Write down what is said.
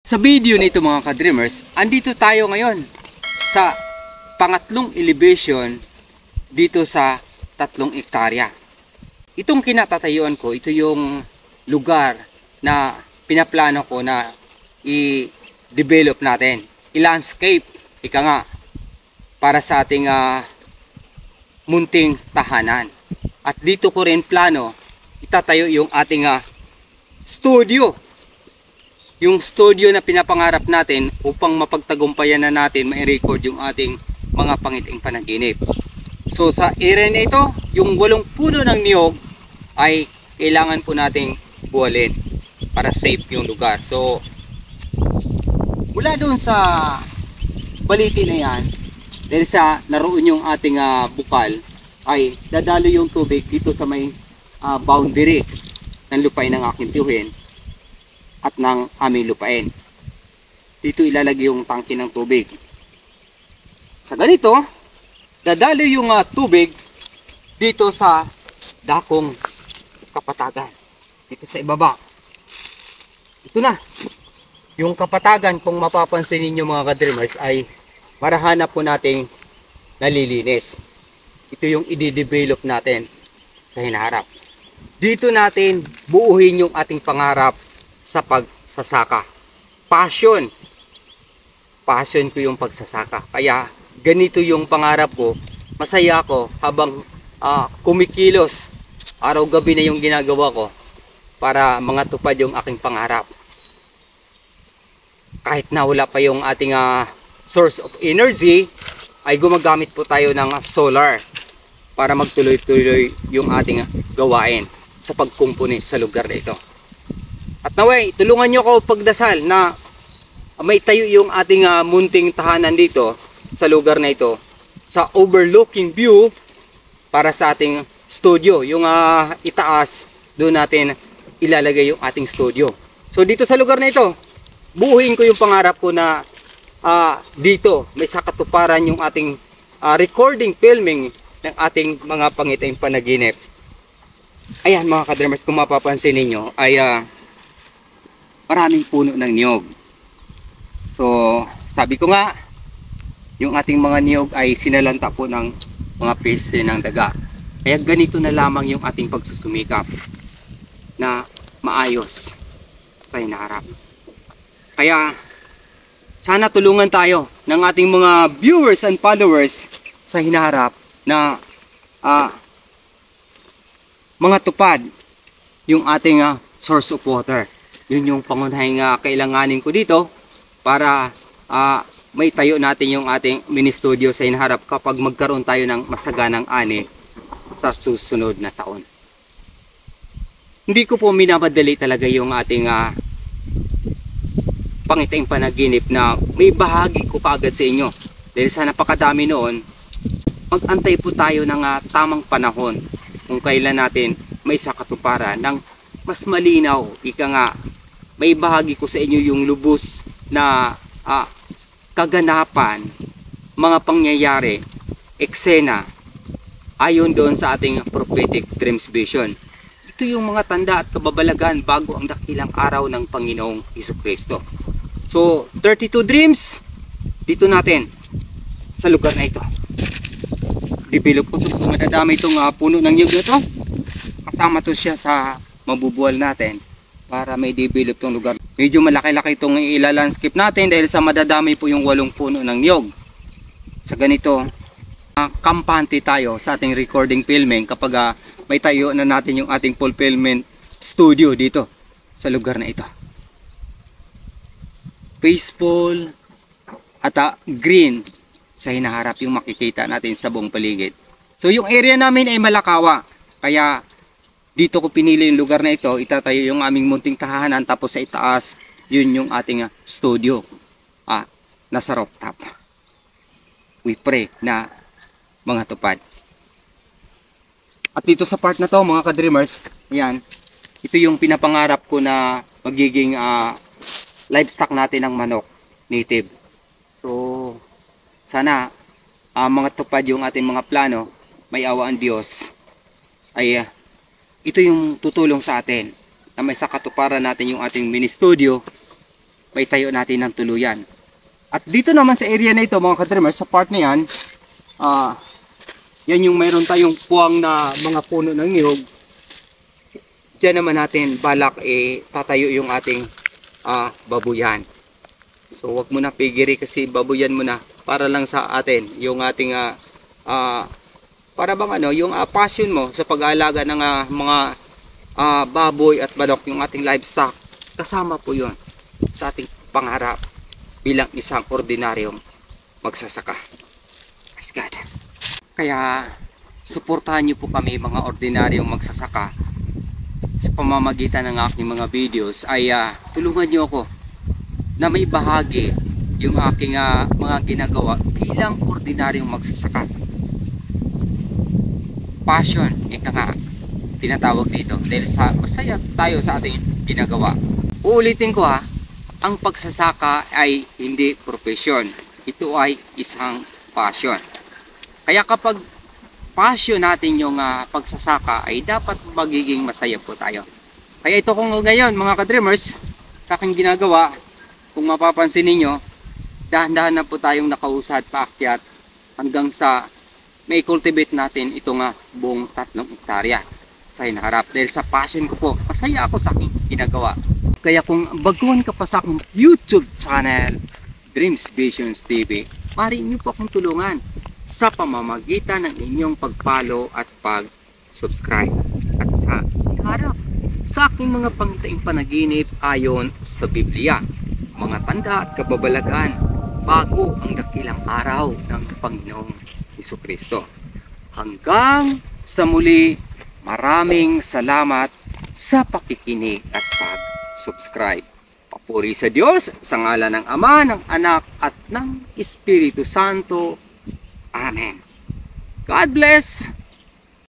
Sa video nito mga ka-dreamers, andito tayo ngayon sa pangatlong elevation dito sa 3 hektarya. Itong kinatatayuan ko, ito yung lugar na pinaplano ko na i-develop natin. I-landscape, ika nga, para sa ating munting tahanan. At dito ko rin plano, itatayo yung ating studio. Yung studio na pinapangarap natin upang mapagtagumpayan na natin ma-record yung ating mga pangiting panaginip. So sa area na ito, yung 8 puno ng niyog ay kailangan po nating buwalin para safe yung lugar. So mula doon sa baliti na yan, dahil sa naroon yung ating bukal, ay dadalo yung tubig dito sa may boundary ng lupain ng aking tiyuhin at ng aming lupain. Dito ilalagay yung tangke ng tubig. Sa ganito, dadalo yung tubig dito sa dakong kapatagan. Dito sa ibaba. Ito na. Yung kapatagan, kung mapapansin ninyo mga ka-dreamers, ay marahanap po nating nalilinis. Ito yung i-develop natin sa hinaharap. Dito natin buuhin yung ating pangarap sa pagsasaka. Passion ko yung pagsasaka. Kaya ganito yung pangarap ko. Masaya ako habang kumikilos. Araw-gabi na yung ginagawa ko para mangatupad yung aking pangarap. Kahit na wala pa yung ating source of energy, ay gumagamit po tayo ng solar para magtuloy-tuloy yung ating gawain sa pagkumpuni sa lugar na ito. At naway, tulungan nyo ako pagdasal na may tayo yung ating munting tahanan dito sa lugar na ito, sa overlooking view para sa ating studio. Yung itaas, doon natin ilalagay yung ating studio. So dito sa lugar na ito, buuhin ko yung pangarap ko na dito may sakatuparan yung ating recording, filming ng ating mga pangiting panaginip. Ayan mga ka-dreamers, kung mapapansin ninyo ay maraming puno ng niyog. So sabi ko nga, yung ating mga niyog ay sinalanta po ng mga peste ng daga. Kaya ganito na lamang yung ating pagsusumikap na maayos sa hinaharap. Kaya sana tulungan tayo ng ating mga viewers and followers sa hinaharap na mga tupad yung ating source of water. Yun yung pangunahing kailanganin ko dito para may tayo natin yung ating mini studio sa hinaharap kapag magkaroon tayo ng masaganang ani sa susunod na taon. Hindi ko po minamadali talaga yung ating pangiting panaginip na may bahagi ko kaagad sa inyo. Dahil sa napakadami noon, mag-antay po tayo ng tamang panahon kung kailan natin may sakatuparan ng mas malinaw. Ika nga, may bahagi ko sa inyo yung lubos na kaganapan, mga pangyayari, eksena ayon doon sa ating prophetic dreams vision. Ito yung mga tanda at kababalagan bago ang dakilang araw ng Panginoong Hesukristo. So 32 dreams dito natin sa lugar na ito. Develop ko to, so madadami itong puno ng niyog na ito. Kasama to siya sa mabubuwal natin para may develop tong lugar. Medyo malaki-laki itong ila-landscape natin dahil sa madadami po yung 8 puno ng niyog. Sa ganito, kampante tayo sa ating recording filming kapag may tayo na natin yung ating fulfillment studio dito sa lugar na ito. Peaceful at green sa hinaharap yung makikita natin sa buong paligid. So yung area namin ay malakawa, kaya dito ko pinili yung lugar na ito, itatayo yung aming munting tahanan, tapos sa itaas, yun yung ating studio. Nasa rooftop. We pray na mga tupad. At dito sa part na to mga ka-dreamers, yan, ito yung pinapangarap ko na magiging livestock natin ng manok, native. So, sana mga tupad yung ating mga plano, may awa ang Diyos, ay ito yung tutulong sa atin na may sakatuparan natin yung ating mini studio maitayo natin ng tuluyan. At dito naman sa area na ito mga ka-dreamers, sa part na yan, yan yung mayroon tayong puwang na mga puno ng niyog. Diyan naman natin balak tatayo yung ating babuyan. So wag mo na pigiri kasi babuyan mo na para lang sa atin yung ating para bang yung passion mo sa pag-aalaga ng mga baboy at manok, yung ating livestock. Kasama po yun sa ating pangarap bilang isang ordinaryong magsasaka. Praise God. Kaya suportahan niyo po kami mga ordinaryong magsasaka sa pamamagitan ng aking mga videos. Ay tulungan niyo ako na may bahagi yung aking mga ginagawa bilang ordinaryong magsasaka. Passion, ika nga tinatawag dito, dahil masaya tayo sa ating ginagawa. Uulitin ko ang pagsasaka ay hindi profesyon. Ito ay isang passion. Kaya kapag passion natin yung pagsasaka, ay dapat magiging masaya po tayo. Kaya ito kung ngayon mga ka-dreamers, sa aking ginagawa, kung mapapansin ninyo, dahan-dahan na po tayong nakausad paakyat hanggang sa may cultivate natin itong buong 3 hektarya sa hinaharap. Dahil sa passion ko po, masaya ako sa aking ginagawa. Kaya kung baguhan ka pa sa aking YouTube channel, Dreams Visions TV, maaari niyo po akong tulungan sa pamamagitan ng inyong pag-follow at pag-subscribe. At sa harap, sa aking mga pangitaing panaginip ayon sa Biblia, mga tanda at kababalagan bago ang dakilang araw ng Panginoong Hesukristo. Hanggang sa muli, maraming salamat sa pakikinig at pag-subscribe. Papuri sa Diyos, sa ngalan ng Ama, ng Anak, at ng Espiritu Santo. Amen. God bless!